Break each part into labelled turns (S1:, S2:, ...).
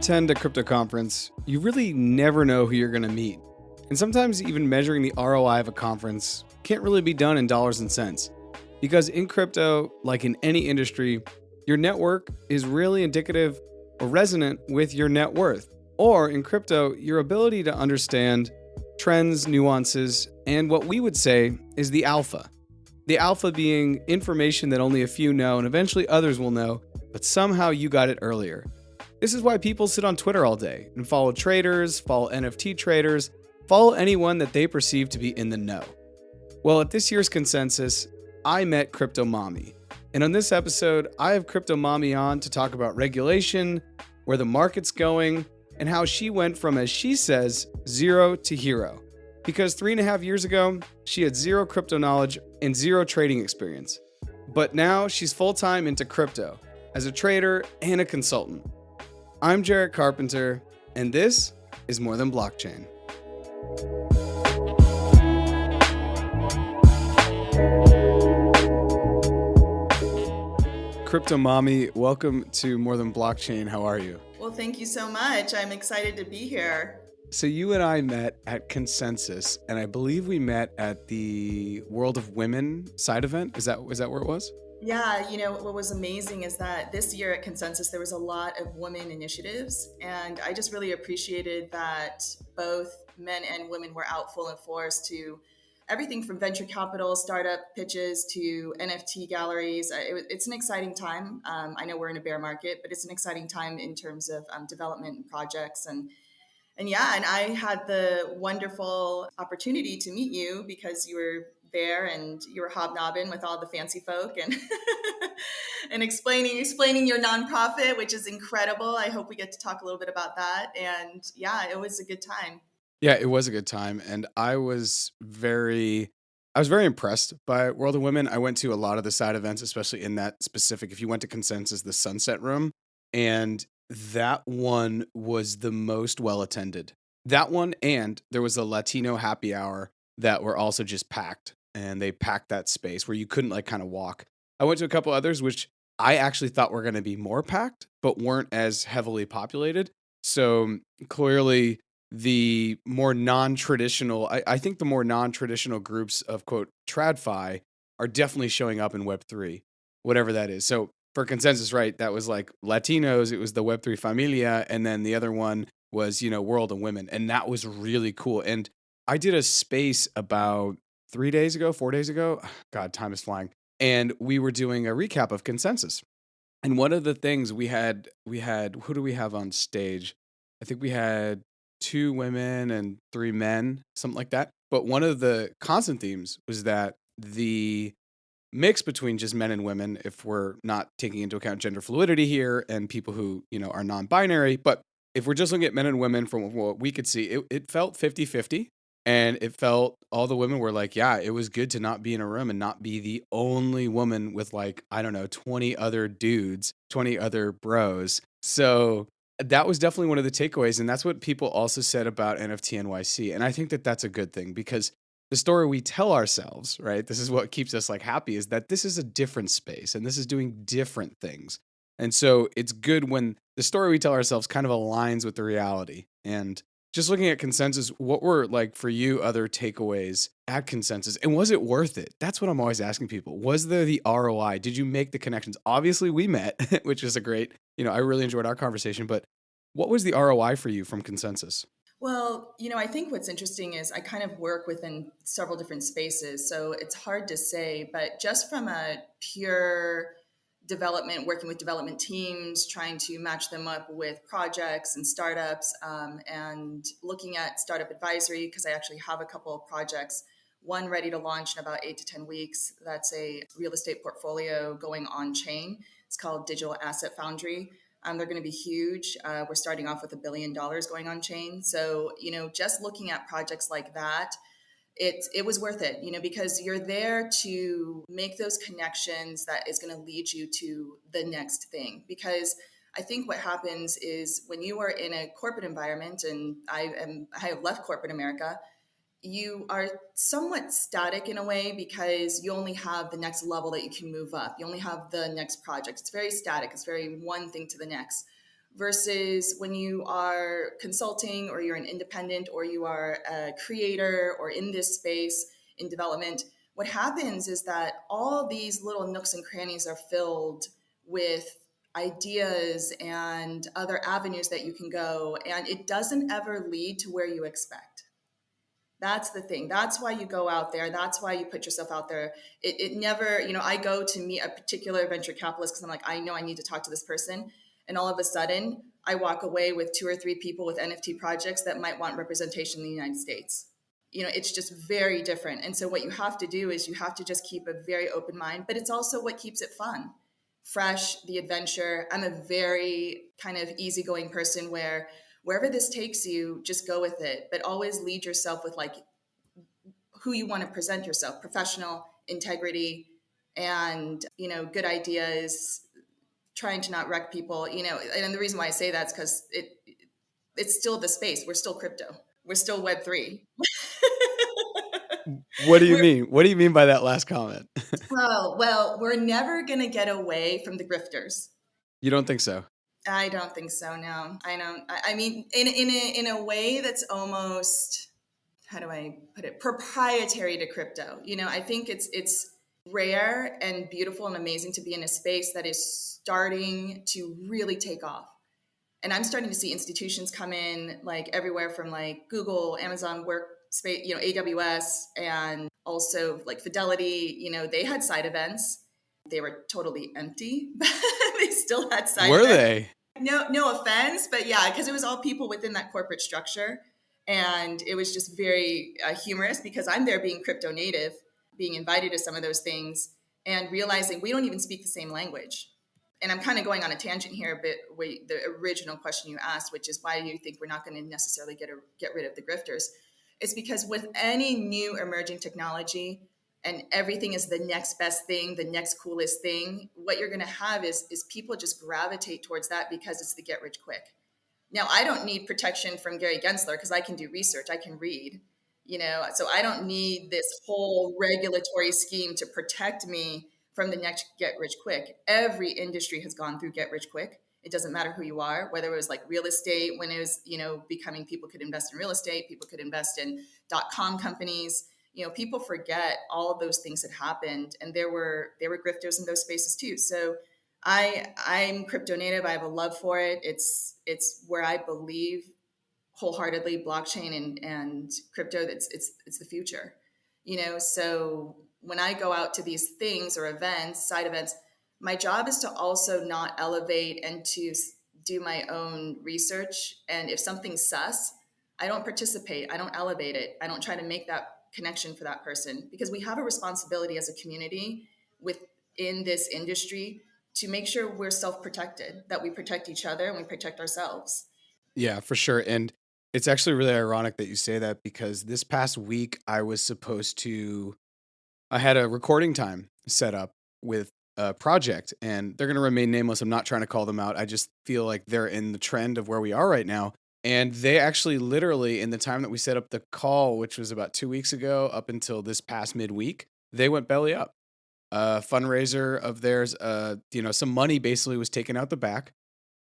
S1: attend a crypto conference, you really never know who you're going to meet. And sometimes even measuring the ROI of a conference can't really be done in dollars and cents. Because in crypto, like in any industry, your network is really indicative or resonant with your net worth. Or in crypto, your ability to understand trends, nuances, and what we would say is the alpha. The alpha being information that only a few know and eventually others will know, but somehow you got it earlier. This is why people sit on Twitter all day and follow traders, follow NFT traders, follow anyone that they perceive to be in the know. Well, at this year's consensus, I met Crypto Mommi. And on this episode, I have Crypto Mommi on to talk about regulation, where the market's going, and how she went from, as she says, zero to hero. Because 3.5 years ago, she had zero crypto knowledge and zero trading experience. But now she's full-time into crypto as a trader and a consultant. I'm Jarrett Carpenter, and this is More Than Blockchain. Crypto Mommi, welcome to More Than Blockchain. How are you?
S2: Well, thank you so much. I'm excited to be here.
S1: So you and I met at Consensus, and I believe we met at the World of Women side event. Is that where it was?
S2: Yeah, what was amazing is that this year at Consensus, there was a lot of women initiatives. And I just really appreciated that both men and women were out full in force to everything from venture capital, startup pitches to NFT galleries. It's an exciting time. I know we're in a bear market, but it's an exciting time in terms of development and projects. And I had the wonderful opportunity to meet you because you were there and you were hobnobbing with all the fancy folk and and explaining your nonprofit, which is incredible. I hope we get to talk a little bit about that. And yeah, it was a good time.
S1: Yeah, it was a good time, and I was very impressed by World of Women. I went to a lot of the side events, especially in that specific. If you went to Consensus, the Sunset Room, and that one was the most well attended. That one, and there was a Latino happy hour that were also just packed, and they packed that space where you couldn't kind of walk. I went to a couple others, which I actually thought were going to be more packed, but weren't as heavily populated. So clearly, the more non-traditional, I think the more non-traditional groups of quote TradFi are definitely showing up in Web3, whatever that is. So for Consensus, right, that was like Latinos, it was the Web3 Familia, and then the other one was, World of Women. And that was really cool. And I did a space about 4 days ago. God, time is flying. And we were doing a recap of Consensus. And one of the things we had, who do we have on stage? I think we had 2 women and 3 men, something like that. But one of the constant themes was that the mix between just men and women, if we're not taking into account gender fluidity here and people who, are non-binary, but if we're just looking at men and women from what we could see, it felt 50-50. And it felt all the women were like, yeah, it was good to not be in a room and not be the only woman with 20 other dudes, 20 other bros. So that was definitely one of the takeaways. And that's what people also said about NFT NYC. And I think that that's a good thing because the story we tell ourselves, right? This is what keeps us happy, is that this is a different space and this is doing different things. And so it's good when the story we tell ourselves kind of aligns with the reality. And just looking at Consensus, what were for you other takeaways at Consensus? And was it worth it? That's what I'm always asking people. Was there the ROI? Did you make the connections? Obviously we met, which is a great, I really enjoyed our conversation, but what was the ROI for you from Consensus?
S2: Well, I think what's interesting is I kind of work within several different spaces. So it's hard to say, but just from a pure development, working with development teams, trying to match them up with projects and startups, and looking at startup advisory, because I actually have a couple of projects, one ready to launch in about 8 to 10 weeks. That's a real estate portfolio going on chain. It's called Digital Asset Foundry. They're going to be huge. We're starting off with $1 billion going on chain. So, just looking at projects like that, it was worth it, because you're there to make those connections that is going to lead you to the next thing. Because I think what happens is when you are in a corporate environment, and I have left corporate America, you are somewhat static in a way because you only have the next level that you can move up. You only have the next project. It's very static. It's very one thing to the next. versus when you are consulting or you're an independent or you are a creator or in this space in development. What happens is that all these little nooks and crannies are filled with ideas and other avenues that you can go, and it doesn't ever lead to where you expect. That's the thing. That's why you go out there. That's why you put yourself out there. It never, I go to meet a particular venture capitalist because I'm like, I know I need to talk to this person. And all of a sudden, I walk away with 2 or 3 people with NFT projects that might want representation in the United States. It's just very different. And so what you have to do is you have to just keep a very open mind, but it's also what keeps it fun, fresh, the adventure. I'm a very kind of easygoing person where wherever this takes you, just go with it. But always lead yourself with like who you want to present yourself, professional, integrity, and, good ideas, trying to not wreck people, and the reason why I say that's because it's still the space. We're still crypto. We're still Web3.
S1: What do you mean? What do you mean by that last comment?
S2: Oh, well, we're never going to get away from the grifters.
S1: You don't think so?
S2: I don't think so. No, I don't. I mean, in a way that's almost, how do I put it, proprietary to crypto. I think it's rare and beautiful and amazing to be in a space that is starting to really take off. And I'm starting to see institutions come in like everywhere from like Google, Amazon Workspace, AWS, and also like Fidelity. They had side events. They were totally empty, but they still had side
S1: Were
S2: events.
S1: they?
S2: No offense, but yeah, because it was all people within that corporate structure. And it was just very humorous because I'm there being crypto native, being invited to some of those things and realizing we don't even speak the same language. And I'm kind of going on a tangent here, but the original question you asked, which is why do you think we're not going to necessarily get rid of the grifters? It's because with any new emerging technology and everything is the next best thing, the next coolest thing, what you're going to have is people just gravitate towards that because it's the get rich quick. Now, I don't need protection from Gary Gensler because I can do research, I can read, so I don't need this whole regulatory scheme to protect me from the next get rich quick. Every industry has gone through get rich quick. It doesn't matter who you are, whether it was like real estate, when it was, becoming people could invest in real estate, people could invest in .com companies. People forget all of those things that happened, and there were grifters in those spaces too. So I'm crypto native. I have a love for it. It's where I believe wholeheartedly blockchain and crypto. It's the future. So when I go out to these things or events, side events, my job is to also not elevate and to do my own research. And if something's sus, I don't participate. I don't elevate it. I don't try to make that connection for that person, because we have a responsibility as a community within this industry to make sure we're self-protected, that we protect each other and we protect ourselves.
S1: Yeah, for sure. And it's actually really ironic that you say that because this past week I had a recording time set up with a project, and they're going to remain nameless. I'm not trying to call them out. I just feel like they're in the trend of where we are right now. And they actually literally, in the time that we set up the call, which was about 2 weeks ago, up until this past midweek, they went belly up. A fundraiser of theirs, some money basically was taken out the back,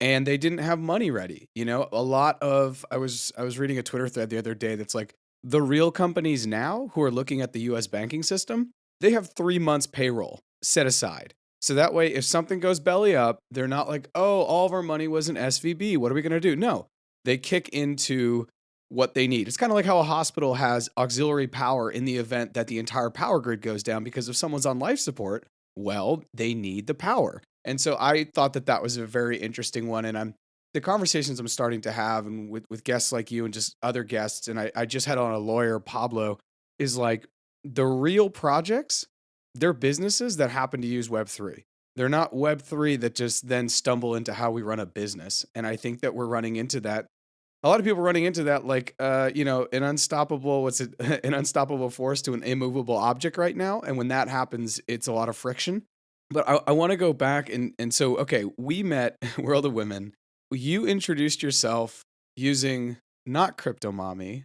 S1: and they didn't have money ready. I was reading a Twitter thread the other day that's like, the real companies now who are looking at the US banking system, they have 3 months payroll set aside. So that way, if something goes belly up, they're not like, oh, all of our money was in SVB. What are we going to do? No, they kick into what they need. It's kind of like how a hospital has auxiliary power in the event that the entire power grid goes down, because if someone's on life support, well, they need the power. And so I thought that was a very interesting one. And the conversations I'm starting to have and with guests like you and just other guests, and I just had on a lawyer, Pablo, is like, the real projects, they're businesses that happen to use Web3. They're not Web3 that just then stumble into how we run a business. And I think that we're running into that. A lot of people running into that, like, an unstoppable, an unstoppable force to an immovable object right now. And when that happens, it's a lot of friction. But I want to go back and so, okay, we met World of Women. You introduced yourself using not Crypto Mommi,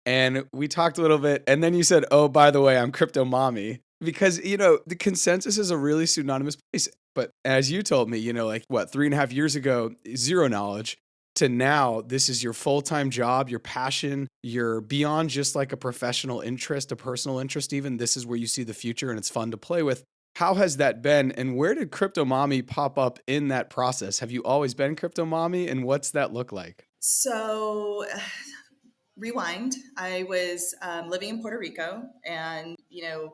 S1: and we talked a little bit, and then you said, oh, by the way, I'm Crypto Mommi, because, the consensus is a really pseudonymous place. But as you told me, like what, 3.5 years ago, zero knowledge to now, this is your full-time job, your passion, you're beyond just like a professional interest, a personal interest even. This is where you see the future and it's fun to play with. How has that been? And where did Crypto Mommy pop up in that process? Have you always been Crypto Mommy? And what's that look like?
S2: So, rewind. I was living in Puerto Rico, and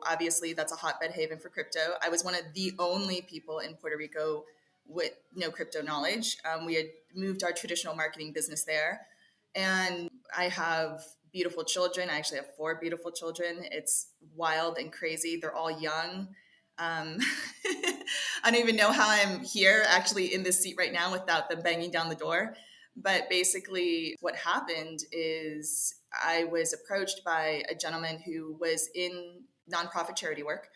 S2: obviously that's a hotbed haven for crypto. I was one of the only people in Puerto Rico with no crypto knowledge. We had moved our traditional marketing business there, and I have beautiful children. I actually have 4 beautiful children. It's wild and crazy. They're all young. Um, I don't even know how I'm here actually in this seat right now without them banging down the door. But basically, what happened is I was approached by a gentleman who was in nonprofit charity work,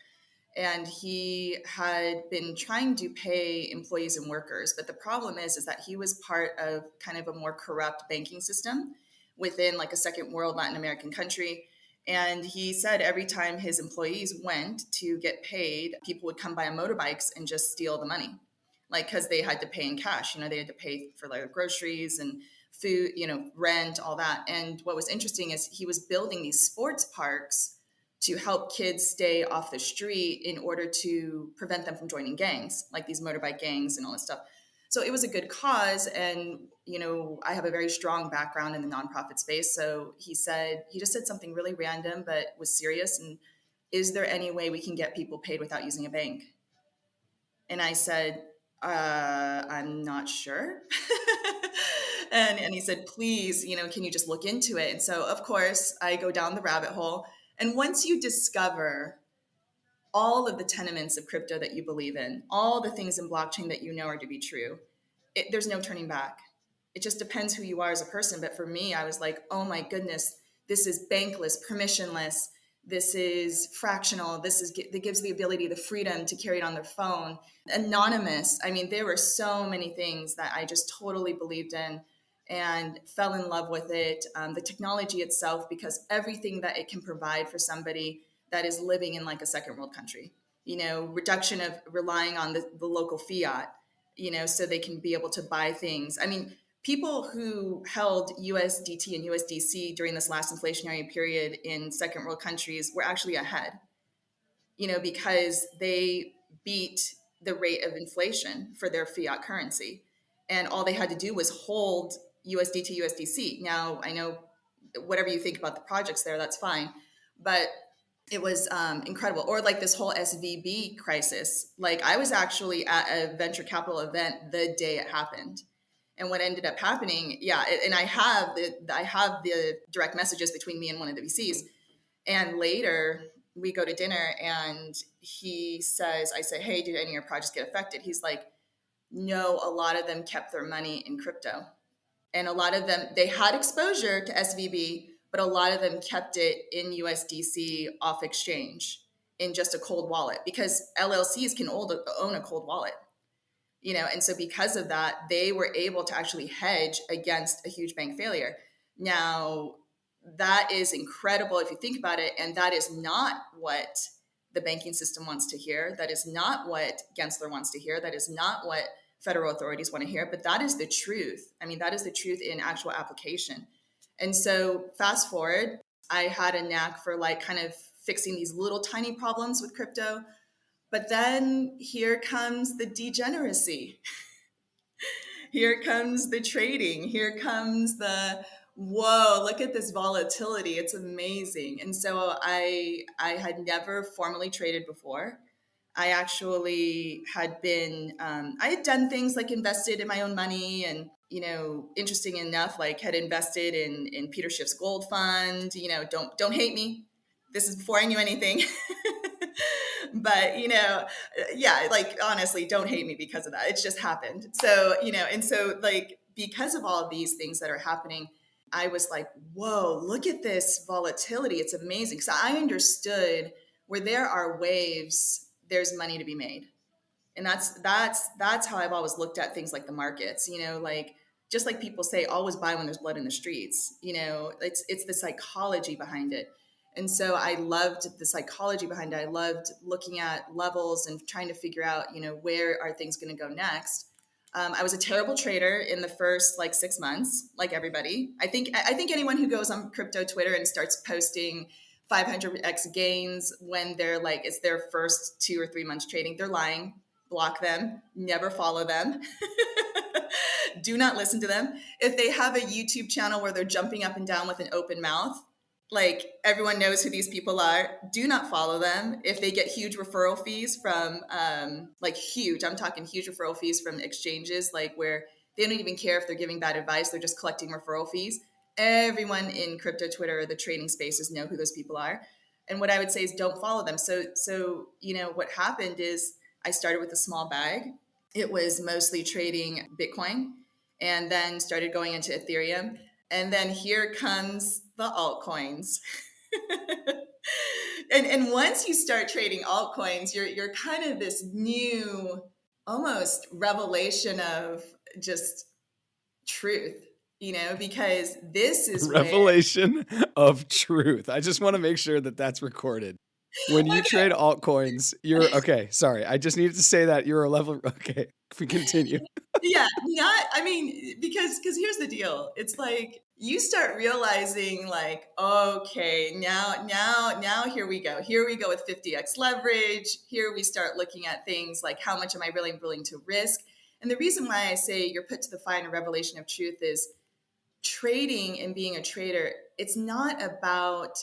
S2: and he had been trying to pay employees and workers. But the problem is that he was part of kind of a more corrupt banking system within like a second world Latin American country. And he said every time his employees went to get paid, people would come by on motorbikes and just steal the money, like because they had to pay in cash. They had to pay for like groceries and food, rent, all that. And what was interesting is he was building these sports parks to help kids stay off the street in order to prevent them from joining gangs, like these motorbike gangs and all this stuff. So it was a good cause. And, I have a very strong background in the nonprofit space. So he just said something really random, but was serious. And is there any way we can get people paid without using a bank? And I said, I'm not sure. And he said, please, can you just look into it? And so, of course, I go down the rabbit hole. And once you discover all of the tenements of crypto that you believe in, all the things in blockchain that you know are to be true, there's no turning back. It just depends who you are as a person. But for me, I was like, oh my goodness, this is bankless, permissionless. This is fractional. That gives the ability, the freedom to carry it on their phone. Anonymous. I mean, there were so many things that I just totally believed in and fell in love with it. The technology itself, because everything that it can provide for somebody that is living in like a second world country, reduction of relying on the local fiat, so they can be able to buy things. I mean, people who held USDT and USDC during this last inflationary period in second world countries were actually ahead, because they beat the rate of inflation for their fiat currency. And all they had to do was hold USDT, USDC. Now, I know whatever you think about the projects there, that's fine. But it was incredible. Or like this whole SVB crisis. Like I was actually at a venture capital event the day it happened. And what ended up happening, yeah, and I have the direct messages between me and one of the VCs. And later we go to dinner and I say, hey, did any of your projects get affected? He's like, no, a lot of them kept their money in crypto. And a lot of them, they had exposure to SVB, but a lot of them kept it in USDC off exchange in just a cold wallet, because LLCs can own a cold wallet, and so because of that, they were able to actually hedge against a huge bank failure. Now, that is incredible if you think about it, and that is not what the banking system wants to hear. That is not what Gensler wants to hear. That is not what federal authorities want to hear, but that is the truth. I mean, that is the truth in actual application. And so fast forward, I had a knack for like kind of fixing these little tiny problems with crypto. But then here comes the degeneracy. Here comes the trading. Here comes the, whoa, look at this volatility. It's amazing. And so I had never formally traded before. I actually had been, I had done things like invested in my own money and, interesting enough, like had invested in Peter Schiff's gold fund, don't hate me. This is before I knew anything. But, yeah, like, honestly, don't hate me because of that. It's just happened. So, and so like, because of all of these things that are happening, I was like, whoa, look at this volatility. It's amazing. So I understood where there are waves, there's money to be made. And that's how I've always looked at things like the markets, like, just like people say, always buy when there's blood in the streets, it's the psychology behind it. And so I loved the psychology behind it. I loved looking at levels and trying to figure out, where are things going to go next. I was a terrible trader in the first 6 months, like everybody. I think anyone who goes on crypto Twitter and starts posting 500x gains when they're it's their first 2 or 3 months trading, they're lying. Block them, never follow them. Do not listen to them. If they have a YouTube channel where they're jumping up and down with an open mouth, everyone knows who these people are, do not follow them. If they get huge referral fees from huge, I'm talking huge referral fees from exchanges, where they don't even care if they're giving bad advice, they're just collecting referral fees. Everyone in crypto Twitter or the trading spaces know who those people are. And what I would say is don't follow them. So what happened is I started with a small bag. It was mostly trading Bitcoin, and then started going into Ethereum. And then here comes the altcoins. and once you start trading altcoins, you're kind of this new, almost revelation of just truth, because this is where
S1: Revelation of truth. I just want to make sure that that's recorded. When you trade altcoins, you're okay. Sorry, I just needed to say that you're a level. Okay, if we continue.
S2: yeah, because here's the deal. It's you start realizing okay, now here we go. Here we go with 50x leverage. Here we start looking at things like how much am I really willing to risk? And the reason why I say you're put to the fire in a revelation of truth is trading and being a trader, it's not about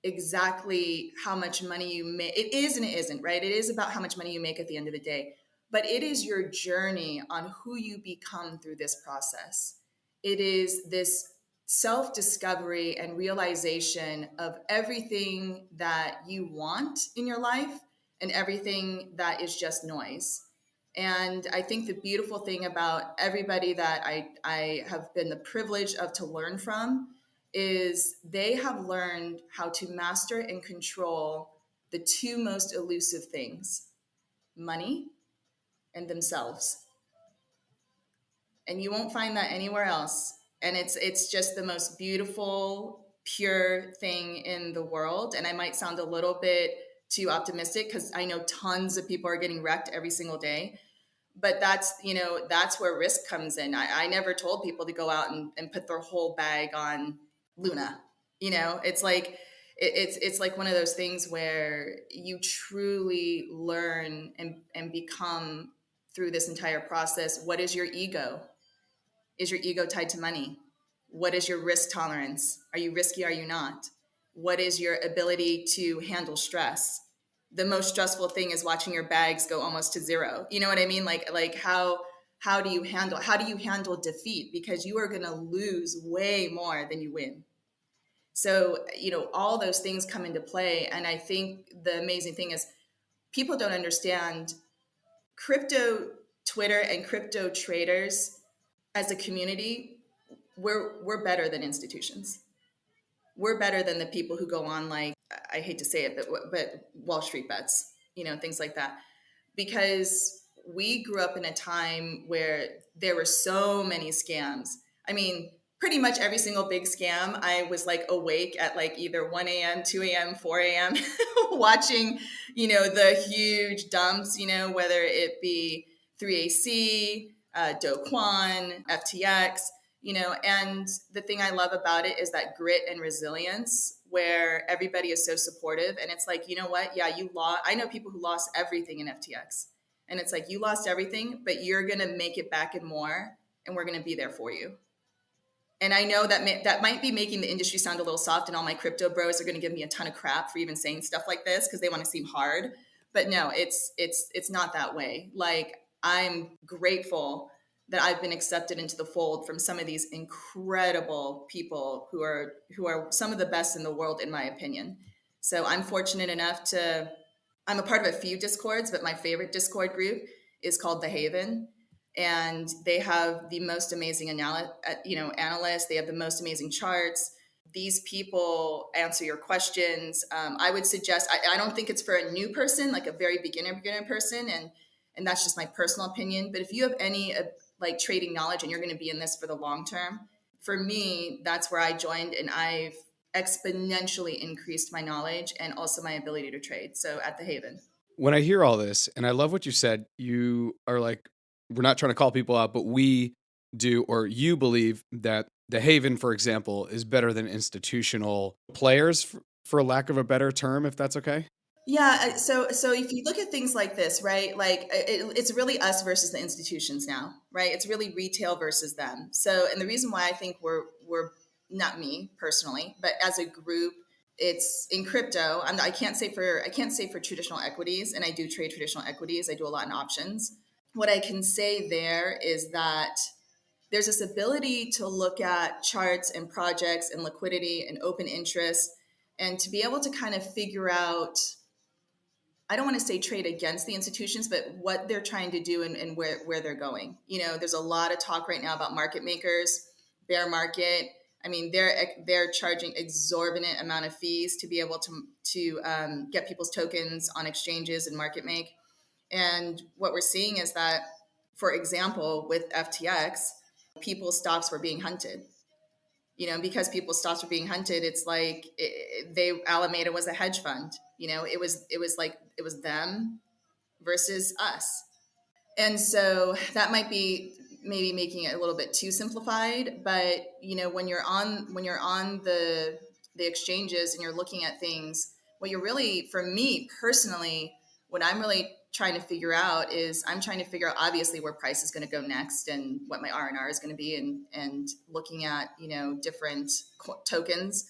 S2: exactly how much money you make. It is and it isn't, right? It is about how much money you make at the end of the day, but it is your journey on who you become through this process. It is this self-discovery and realization of everything that you want in your life and everything that is just noise. And I think the beautiful thing about everybody that I have been the privilege of to learn from is they have learned how to master and control the two most elusive things: money and themselves. And you won't find that anywhere else. And it's just the most beautiful, pure thing in the world. And I might sound a little bit too optimistic because I know tons of people are getting wrecked every single day. But that's where risk comes in. I never told people to go out and put their whole bag on Luna. It's it's like one of those things where you truly learn and become through this entire process. What is your ego? Is your ego tied to money? What is your risk tolerance? Are you risky? Are you not? What is your ability to handle stress? The most stressful thing is watching your bags go almost to zero. You know what I mean? How do you handle defeat? Because you are going to lose way more than you win. So, all those things come into play. And I think the amazing thing is people don't understand crypto Twitter and crypto traders as a community. We're better than institutions. We're better than the people who go on, I hate to say it, but Wall Street bets, things like that. Because we grew up in a time where there were so many scams. I mean, pretty much every single big scam, I was awake at either 1 a.m., 2 a.m., 4 a.m. watching, the huge dumps, whether it be 3AC, Do Kwon, FTX, and the thing I love about it is that grit and resilience where everybody is so supportive. And it's you know what? Yeah, you lost. I know people who lost everything in FTX. And it's you lost everything, but you're going to make it back and more. And we're going to be there for you. And I know that might be making the industry sound a little soft, and all my crypto bros are going to give me a ton of crap for even saying stuff like this because they want to seem hard. But no, it's not that way. I'm grateful that I've been accepted into the fold from some of these incredible people who are some of the best in the world, in my opinion. So I'm fortunate enough I'm a part of a few Discords, but my favorite Discord group is called The Haven. And they have the most amazing analysts. They have the most amazing charts. These people answer your questions. I would suggest, I don't think it's for a new person, like a very beginner person. And that's just my personal opinion. But if you have any trading knowledge and you're going to be in this for the long term, for me, that's where I joined. And I've exponentially increased my knowledge and also my ability to trade. So at the Haven.
S1: When I hear all this, and I love what you said, you are like, we're not trying to call people out, but we do, or you believe that the Haven, for example, is better than institutional players, for lack of a better term, if that's okay.
S2: Yeah, so if you look at things like this, right? Like it's really us versus the institutions now, right? It's really retail versus them. So, and the reason why I think we're not me personally, but as a group, it's in crypto. I can't say for traditional equities, and I do trade traditional equities. I do a lot in options. What I can say there is that there's this ability to look at charts and projects and liquidity and open interest, and to be able to kind of figure out, I don't want to say trade against the institutions, but what they're trying to do and where they're going. You know, there's a lot of talk right now about market makers, bear market. I mean, they're charging exorbitant amount of fees to be able to get people's tokens on exchanges and market make. And what we're seeing is that, for example, with FTX, people's stocks were being hunted. You know, because people's stocks were being hunted, it's like Alameda was a hedge fund. You know, it was them versus us. And so that might be maybe making it a little bit too simplified, but you know, when you're on the exchanges and you're looking at things, what you're really, for me personally, what I'm really trying to figure out is I'm trying to figure out obviously where price is going to go next and what my R&R is going to be, and looking at, you know, different tokens.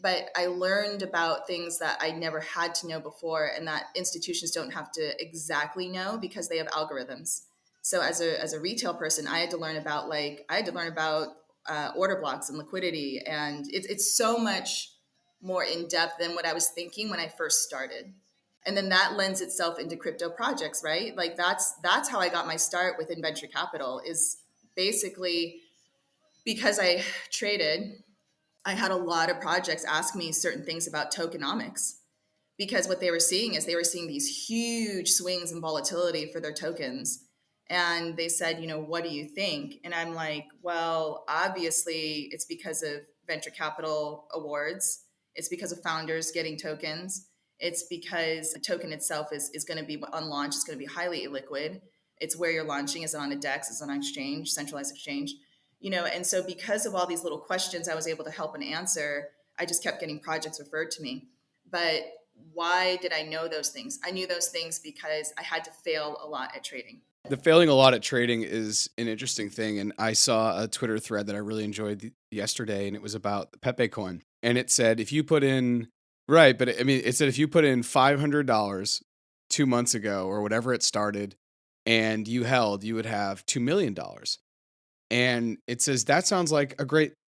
S2: But I learned about things that I never had to know before, and that institutions don't have to exactly know because they have algorithms. So as a retail person, I had to learn about order blocks and liquidity, and it's so much more in depth than what I was thinking when I first started. And then that lends itself into crypto projects, right? Like that's how I got my start within venture capital, is basically because I traded. I had a lot of projects ask me certain things about tokenomics, because what they were seeing is they were seeing these huge swings in volatility for their tokens. And they said, you know, what do you think? And I'm like, well, obviously it's because of venture capital awards. It's because of founders getting tokens. It's because the token itself is going to be on launch. It's going to be highly illiquid. It's where you're launching. Is it on a DEX? Is it on an exchange, centralized exchange? You know, and so because of all these little questions I was able to help and answer, I just kept getting projects referred to me. But why did I know those things? I knew those things because I had to fail a lot at trading.
S1: The failing a lot at trading is an interesting thing. And I saw a Twitter thread that I really enjoyed yesterday, and it was about Pepe coin. And it said, if you put in, right, but I mean, it said if you put in $500 2 months ago or whatever it started, and you held, you would have $2 million. And it says, that sounds like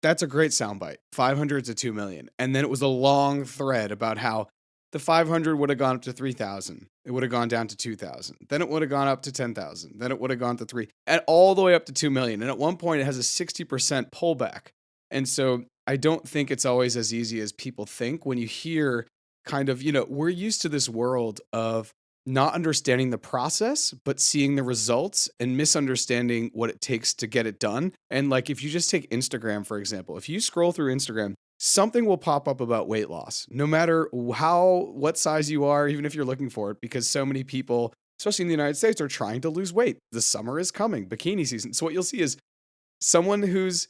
S1: that's a great soundbite, 500 to 2 million. And then it was a long thread about how the 500 would have gone up to 3,000. It would have gone down to 2,000. Then it would have gone up to 10,000. Then it would have gone to 3, and all the way up to 2 million. And at one point it has a 60% pullback. And so I don't think it's always as easy as people think when you hear kind of, you know, we're used to this world of not understanding the process, but seeing the results and misunderstanding what it takes to get it done. And like, if you just take Instagram, for example, if you scroll through Instagram, something will pop up about weight loss, no matter what size you are, even if you're looking for it, because so many people, especially in the United States, are trying to lose weight. The summer is coming, bikini season. So what you'll see is someone who's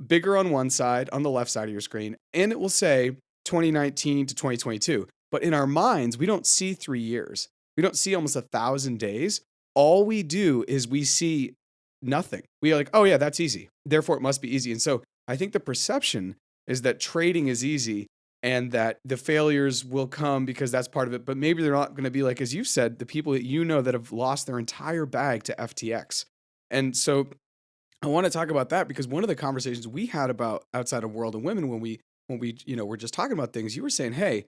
S1: bigger on one side, on the left side of your screen, and it will say 2019 to 2022. But in our minds, we don't see 3 years. We don't see almost 1,000 days. All we do is we see nothing. We are like, oh yeah, that's easy. Therefore, it must be easy. And so I think the perception is that trading is easy and that the failures will come because that's part of it. But maybe they're not going to be like, as you said, the people that you know that have lost their entire bag to FTX. And so I want to talk about that because one of the conversations we had about outside of World of Women when we were just talking about things, you were saying, hey,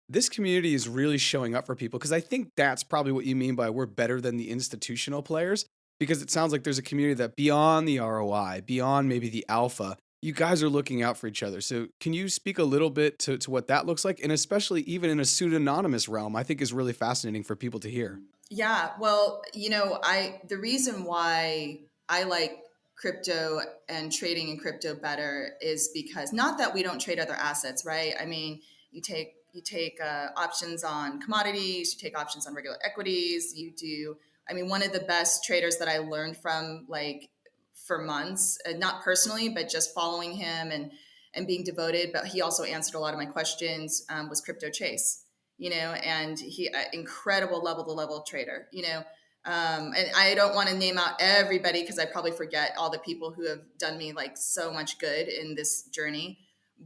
S1: this community is really showing up for people, because I think that's probably what you mean by we're better than the institutional players, because it sounds like there's a community that beyond the ROI, beyond maybe the alpha, you guys are looking out for each other. So can you speak a little bit to what that looks like? And especially even in a pseudonymous realm, I think is really fascinating for people to hear.
S2: Yeah, well, you know, the reason why I like crypto and trading in crypto better is because, not that we don't trade other assets, right? I mean, you take options on commodities, you take options on regular equities, you do. I mean, one of the best traders that I learned from, like, for months, not personally, but just following him and being devoted, but he also answered a lot of my questions, was Crypto Chase, and he, incredible level to level trader, and I don't want to name out everybody because I probably forget all the people who have done me like so much good in this journey.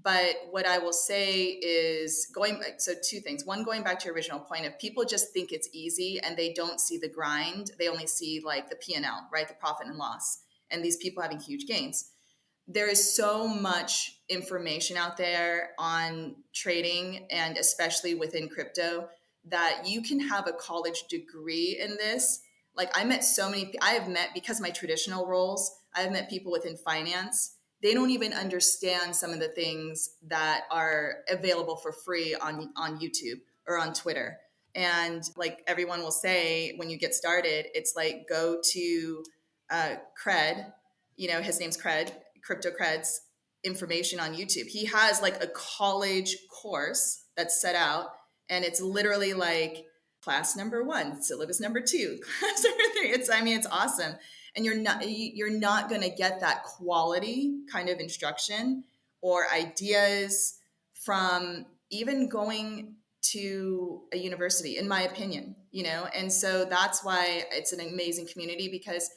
S2: But what I will say is so two things. One, going back to your original point, of people just think it's easy and they don't see the grind. They only see like the P&L, right? The profit and loss, and these people having huge gains. There is so much information out there on trading, and especially within crypto, that you can have a college degree in this. Like, I have met, because of my traditional roles, I've met people within finance. They don't even understand some of the things that are available for free on YouTube or on Twitter. And like everyone will say, when you get started, it's like, go to Cred, his name's Cred, Crypto Cred's information on YouTube. He has like a college course that's set out, and it's literally like class number 1, syllabus number 2, class number 3. It's awesome. And you're not going to get that quality kind of instruction or ideas from even going to a university, in my opinion, and so that's why it's an amazing community, because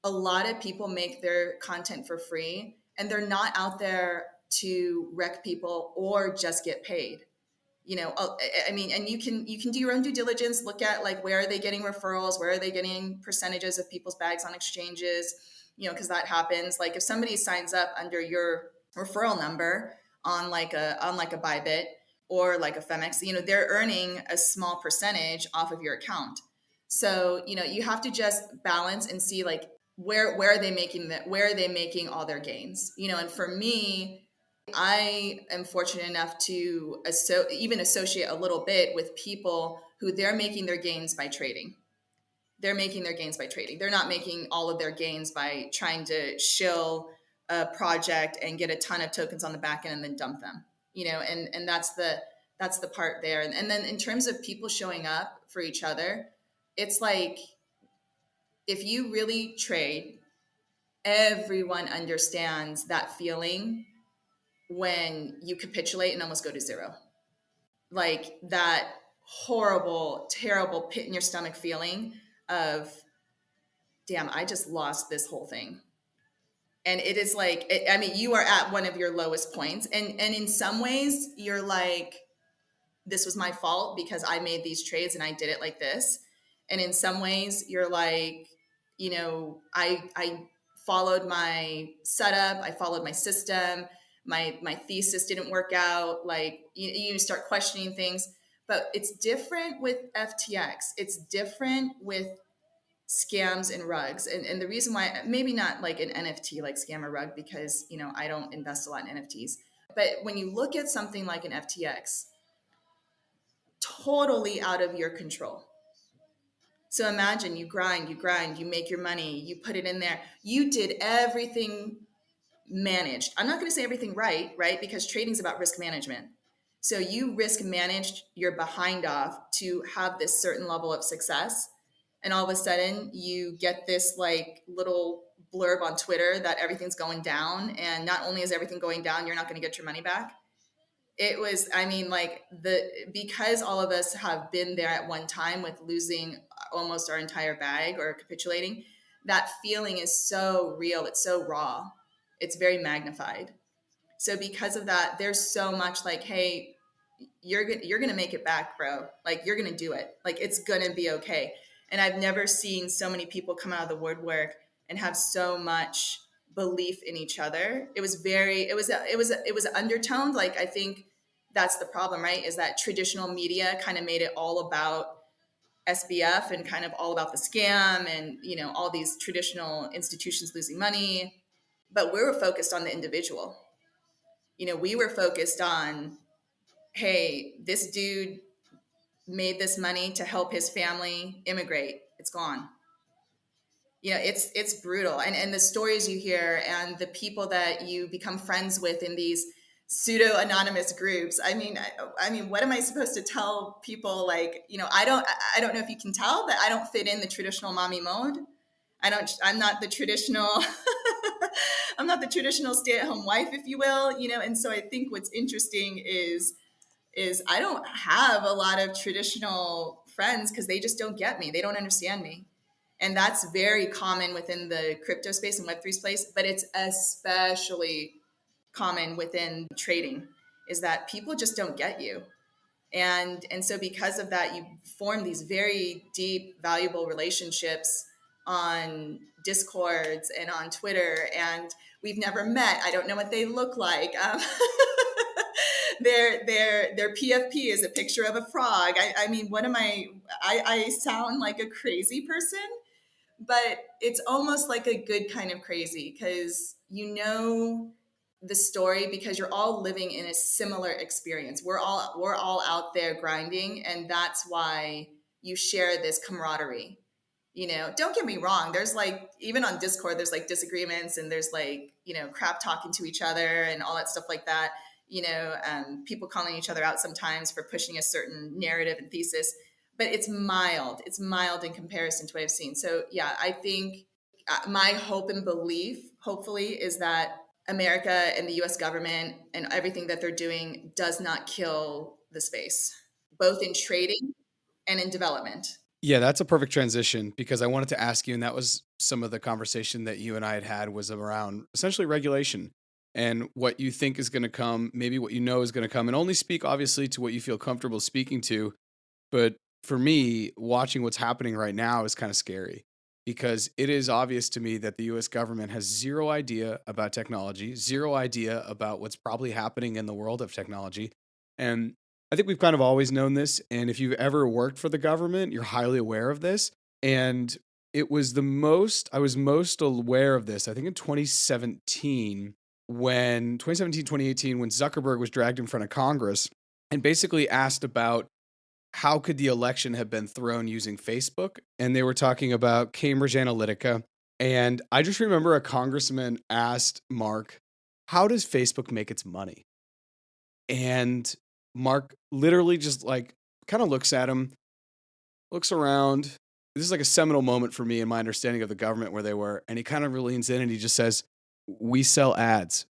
S2: a lot of people make their content for free, and they're not out there to wreck people or just get paid. I mean, and you can do your own due diligence, look at like, where are they getting referrals, where are they getting percentages of people's bags on exchanges, because that happens. Like, if somebody signs up under your referral number on like a Bybit or like a Femex, they're earning a small percentage off of your account. So, you have to just balance and see, like, where are they making all their gains, and for me, I am fortunate enough to even associate a little bit with people who they're making their gains by trading. They're making their gains by trading. They're not making all of their gains by trying to shill a project and get a ton of tokens on the back end and then dump them. And that's the part there. And then in terms of people showing up for each other, it's like, if you really trade, everyone understands that feeling when you capitulate and almost go to zero. Like, that horrible, terrible pit in your stomach feeling of, damn, I just lost this whole thing. And it is like, you are at one of your lowest points. And in some ways, you're like, this was my fault because I made these trades and I did it like this. And in some ways, you're like, I followed my setup, I followed my system, my thesis didn't work out. Like, you start questioning things. But it's different with FTX. It's different with scams and rugs. And the reason why, maybe not like an NFT like scam or rug, because I don't invest a lot in NFTs. But when you look at something like an FTX, totally out of your control. So imagine you grind, you make your money, you put it in there. You did everything managed. I'm not going to say everything right, because trading is about risk management. So you risk managed your behind off to have this certain level of success. And all of a sudden you get this like little blurb on Twitter that everything's going down. And not only is everything going down, you're not going to get your money back. It was, because all of us have been there at one time with losing almost our entire bag or capitulating, that feeling is so real. It's so raw. It's very magnified. So because of that, there's so much like, hey, you're going to make it back, bro. Like, you're going to do it. Like, it's going to be okay. And I've never seen so many people come out of the woodwork and have so much belief in each other. It was undertoned. Like, I think that's the problem, right? Is that traditional media kind of made it all about SBF and kind of all about the scam and, all these traditional institutions losing money. But we were focused on the individual. We were focused on, hey, this dude made this money to help his family immigrate. It's gone. It's brutal. And the stories you hear and the people that you become friends with in these pseudo anonymous groups. I mean, what am I supposed to tell people? Like, I don't know if you can tell that I don't fit in the traditional mommy mode. I'm not the traditional I'm not the traditional stay-at-home wife, if you will. And so I think what's interesting is I don't have a lot of traditional friends because they just don't get me. They don't understand me. And that's very common within the crypto space and Web3 space, but it's especially common within trading, is that people just don't get you. And so because of that, you form these very deep, valuable relationships on Discords and on Twitter, and we've never met. I don't know what they look like. Their PFP is a picture of a frog. I mean, what am I sound like a crazy person, but it's almost like a good kind of crazy, because the story, because you're all living in a similar experience. We're all out there grinding, and that's why you share this camaraderie. Don't get me wrong, there's like, even on Discord, there's like disagreements, and there's like, crap talking to each other and all that stuff like that. People calling each other out sometimes for pushing a certain narrative and thesis, but it's mild in comparison to what I've seen. So yeah, I think my hope and belief, hopefully, is that America and the US government and everything that they're doing does not kill the space, both in trading and in development.
S1: Yeah, that's a perfect transition because I wanted to ask you, and that was some of the conversation that you and I had was around essentially regulation and what you think is going to come, maybe what you know is going to come, and only speak obviously to what you feel comfortable speaking to. But for me, watching what's happening right now is kind of scary because it is obvious to me that the US government has zero idea about technology, zero idea about what's probably happening in the world of technology. And I think we've kind of always known this. And if you've ever worked for the government, you're highly aware of this. And I was most aware of this, I think in 2017, when 2017, 2018, when Zuckerberg was dragged in front of Congress and basically asked about how could the election have been thrown using Facebook? And they were talking about Cambridge Analytica. And I just remember a congressman asked Mark, how does Facebook make its money? And Mark literally just like kind of looks at him, looks around. This is like a seminal moment for me in my understanding of the government where they were. And he kind of leans in and he just says, we sell ads.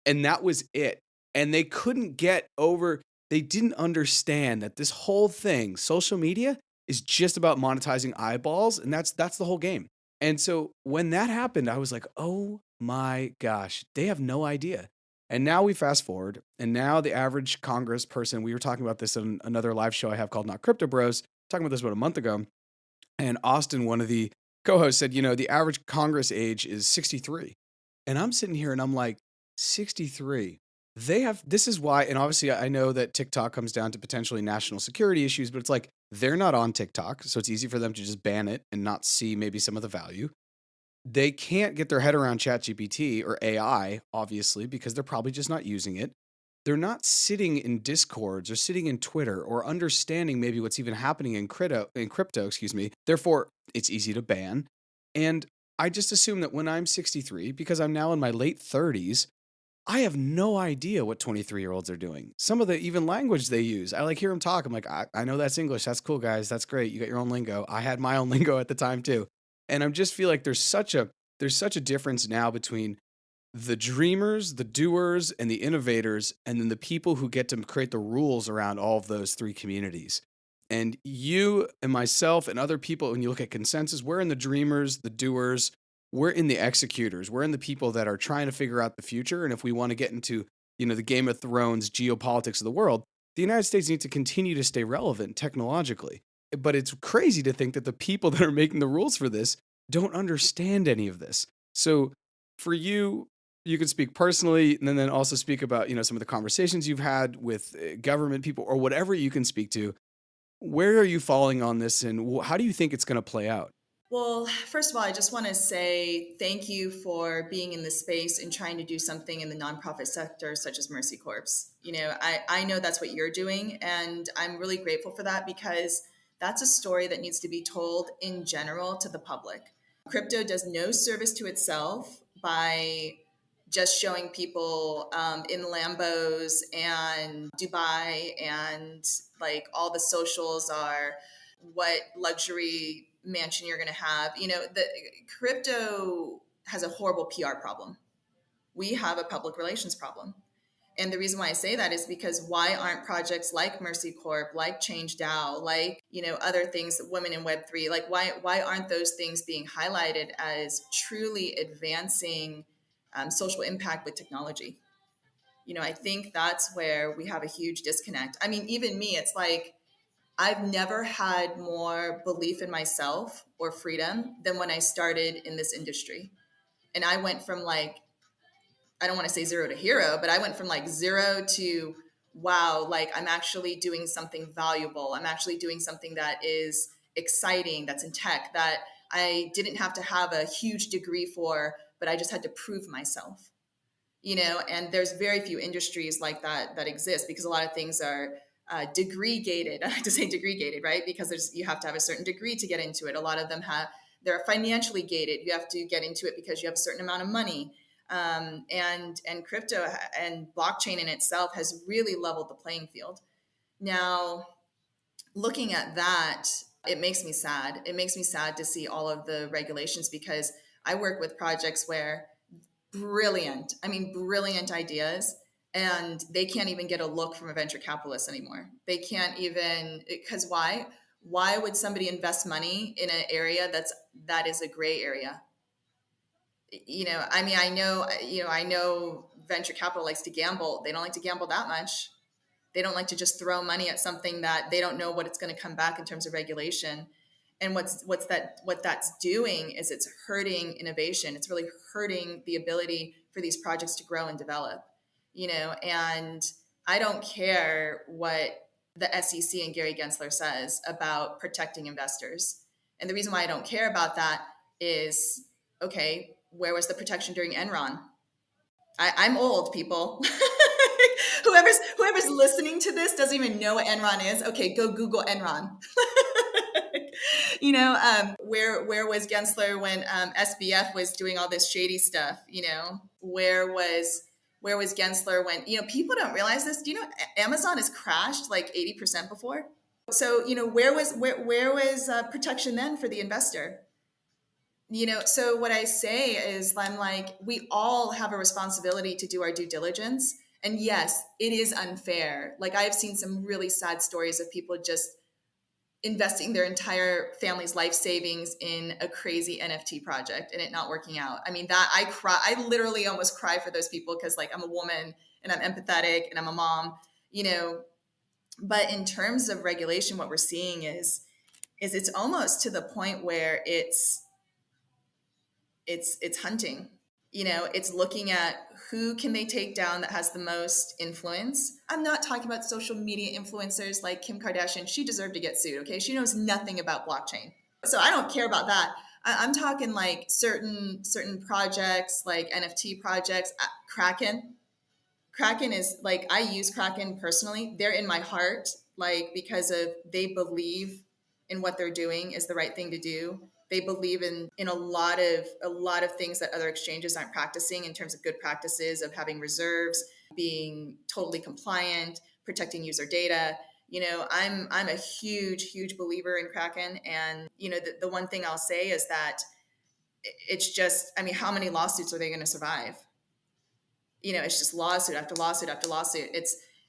S1: And that was it. And they couldn't get over, they didn't understand that this whole thing, social media, is just about monetizing eyeballs. And that's the whole game. And so when that happened, I was like, oh my gosh, they have no idea. And now we fast forward, and now the average Congress person, we were talking about this in another live show I have called Not Crypto Bros, talking about this about a month ago. And Austin, one of the co-hosts, said, the average Congress age is 63. And I'm sitting here and I'm like, 63. This is why, and obviously I know that TikTok comes down to potentially national security issues, but it's like they're not on TikTok, so it's easy for them to just ban it and not see maybe some of the value. They can't get their head around ChatGPT or AI, obviously, because they're probably just not using it. They're not sitting in Discords or sitting in Twitter or understanding maybe what's even happening in crypto, excuse me. Therefore, it's easy to ban. And I just assume that when I'm 63, because I'm now in my late 30s, I have no idea what 23-year-olds are doing. Some of the even language they use, I like hear them talk. I'm like, I know that's English. That's cool, guys. That's great. You got your own lingo. I had my own lingo at the time too. And I just feel like there's such a difference now between the dreamers, the doers, and the innovators, and then the people who get to create the rules around all of those three communities. And you and myself and other people, when you look at consensus, we're in the dreamers, the doers, we're in the executors, we're in the people that are trying to figure out the future. And if we want to get into, the Game of Thrones geopolitics of the world, the United States needs to continue to stay relevant technologically. But it's crazy to think that the people that are making the rules for this don't understand any of this. So for you, you could speak personally and then also speak about, some of the conversations you've had with government people or whatever you can speak to. Where are you falling on this and how do you think it's going to play out?
S2: Well, first of all, I just want to say thank you for being in this space and trying to do something in the nonprofit sector, such as Mercy Corps. I know that's what you're doing, and I'm really grateful for that, because that's a story that needs to be told in general to the public. Crypto does no service to itself by just showing people in Lambos and Dubai, and like all the socials are what luxury mansion you're going to have. The crypto has a horrible PR problem. We have a public relations problem. And the reason why I say that is because why aren't projects like Mercy Corp, like Change DAO, like, other things, women in Web3, like why aren't those things being highlighted as truly advancing social impact with technology? I think that's where we have a huge disconnect. I mean, even me, it's like, I've never had more belief in myself or freedom than when I started in this industry. And I went from like, I don't want to say zero to hero, but I went from like zero to wow, like I'm actually doing something valuable. I'm actually doing something that is exciting, that's in tech, that I didn't have to have a huge degree for, but I just had to prove myself. And there's very few industries like that exist, because a lot of things are degree gated. I like to say degree gated, right? Because you have to have a certain degree to get into it. A lot of them they're financially gated. You have to get into it because you have a certain amount of money. And crypto and blockchain in itself has really leveled the playing field. Now, looking at that, it makes me sad. It makes me sad to see all of the regulations, because I work with projects where brilliant ideas, and they can't even get a look from a venture capitalist anymore. They can't even, because why would somebody invest money in an area that is a gray area? I mean, I know venture capital likes to gamble. They don't like to gamble that much. They don't like to just throw money at something that they don't know what it's going to come back in terms of regulation. And what that's doing is it's hurting innovation. It's really hurting the ability for these projects to grow and develop. And I don't care what the SEC and Gary Gensler says about protecting investors. And the reason why I don't care about that is, okay, where was the protection during Enron? I'm old, people. whoever's listening to this doesn't even know what Enron is. Okay, go Google Enron. Where was Gensler when SBF was doing all this shady stuff? Where was Gensler when, people don't realize this. Do you know Amazon has crashed like 80% before? So, where was protection then for the investor? So what I say is, I'm like, we all have a responsibility to do our due diligence. And yes, it is unfair. Like, I've seen some really sad stories of people just investing their entire family's life savings in a crazy NFT project and it not working out. I mean, that I literally almost cry for those people, because like I'm a woman and I'm empathetic and I'm a mom, but in terms of regulation, what we're seeing is it's almost to the point where it's hunting. It's looking at who can they take down that has the most influence. I'm not talking about social media influencers like Kim Kardashian. She deserved to get sued. Okay, she knows nothing about blockchain, so I don't care about that. I'm talking like certain projects, like NFT projects. Kraken is like, I use Kraken personally. They're in my heart, like, because of they believe in what they're doing is the right thing to do. They believe in a lot of things that other exchanges aren't practicing, in terms of good practices of having reserves, being totally compliant, protecting user data. I'm a huge believer in Kraken. And the one thing I'll say is that it's just, I mean, how many lawsuits are they going to survive? It's just lawsuit after lawsuit after lawsuit.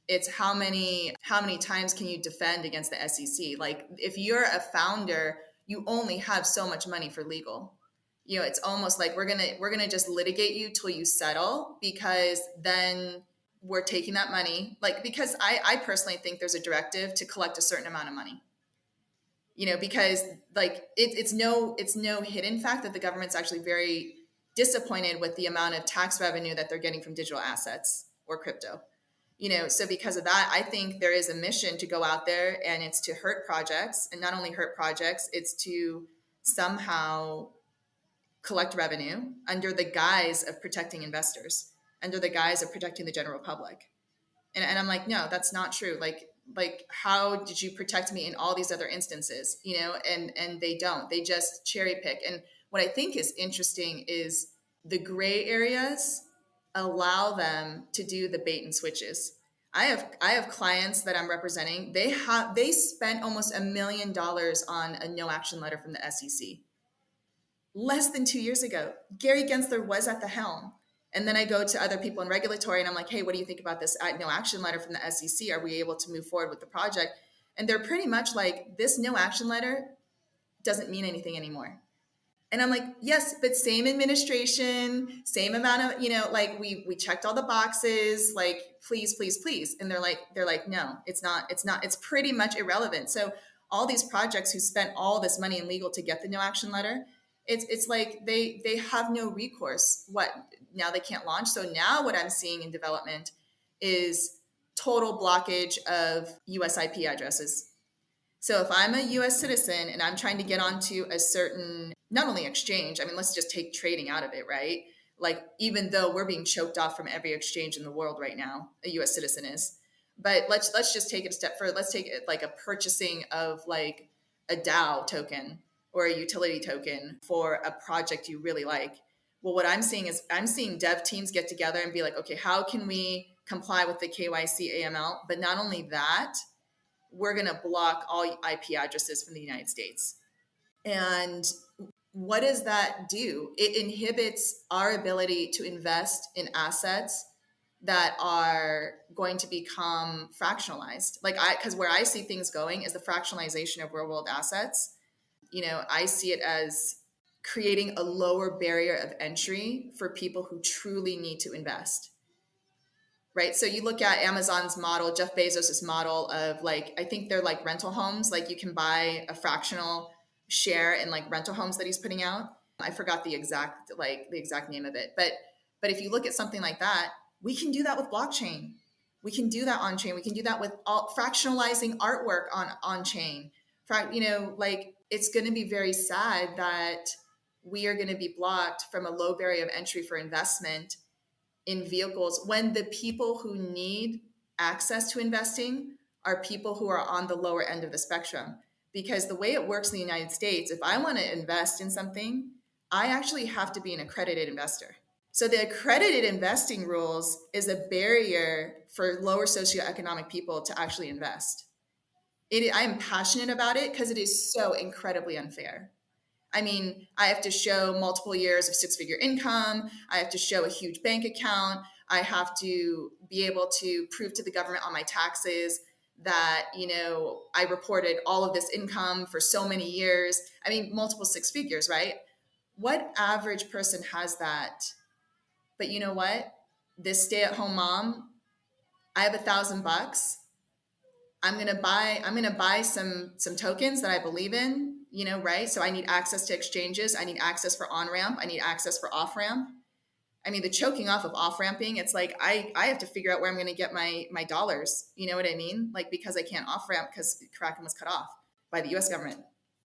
S2: It's how many times can you defend against the SEC? Like, if you're a founder, you only have so much money for legal. It's almost like we're gonna just litigate you till you settle, because then we're taking that money. Like, because I personally think there's a directive to collect a certain amount of money. Because like it's no hidden fact that the government's actually very disappointed with the amount of tax revenue that they're getting from digital assets or crypto. So because of that, I think there is a mission to go out there, and it's to hurt projects, and not only hurt projects, it's to somehow collect revenue under the guise of protecting investors, under the guise of protecting the general public. And I'm like, no, that's not true. Like how did you protect me in all these other instances? And they don't. They just cherry pick. And What I think is interesting is the gray areas allow them to do the bait and switches. I have clients that I'm representing. They spent almost $1 million on a no action letter from the SEC less than 2 years ago. Gary Gensler was at the helm. And then I go to other people in regulatory and I'm like, hey, what do you think about this no action letter from the SEC? Are we able to move forward with the project? And they're pretty much like, this no action letter doesn't mean anything anymore. And I'm like, yes, but same administration, same amount of, like we checked all the boxes, like, please, please, please. And they're like, no, it's not, it's pretty much irrelevant. So all these projects who spent all this money in legal to get the no action letter, it's like they have no recourse. What, now they can't launch? So now what I'm seeing in development is total blockage of US IP addresses. So if I'm a US citizen and I'm trying to get onto a certain, not only exchange, I mean, let's just take trading out of it, right? Like, even though we're being choked off from every exchange in the world right now, a US citizen is. But let's just take it a step further. Let's take it like a purchasing of like a DAO token or a utility token for a project you really like. Well, what I'm seeing is I'm seeing dev teams get together and be like, okay, how can we comply with the KYC AML? But not only that, we're going to block all IP addresses from the United States. And what does that do? It inhibits our ability to invest in assets that are going to become fractionalized. Because where I see things going is the fractionalization of real world assets. I see it as creating a lower barrier of entry for people who truly need to invest. Right. So you look at Amazon's model, Jeff Bezos's model of like, I think they're like rental homes. Like you can buy a fractional share in like rental homes that he's putting out. I forgot the exact name of it. But if you look at something like that, we can do that with blockchain. We can do that on chain. We can do that with fractionalizing artwork on chain. Like it's going to be very sad that we are going to be blocked from a low barrier of entry for investment in vehicles when the people who need access to investing are people who are on the lower end of the spectrum. Because the way it works in the United States, if I want to invest in something, I actually have to be an accredited investor. So the accredited investing rules is a barrier for lower socioeconomic people to actually invest. I am passionate about it because it is so incredibly unfair. I mean, I have to show multiple years of six-figure income. I have to show a huge bank account. I have to be able to prove to the government on my taxes that, I reported all of this income for so many years. I mean, multiple six figures, right? What average person has that? But you know what? This stay-at-home mom, I have $1,000. I'm gonna buy some tokens that I believe in, right? So I need access to exchanges. I need access for on-ramp. I need access for off-ramp. I mean, the choking off of off-ramping, it's like I have to figure out where I'm going to get my dollars. You know what I mean? Like, because I can't off-ramp because Kraken was cut off by the US government.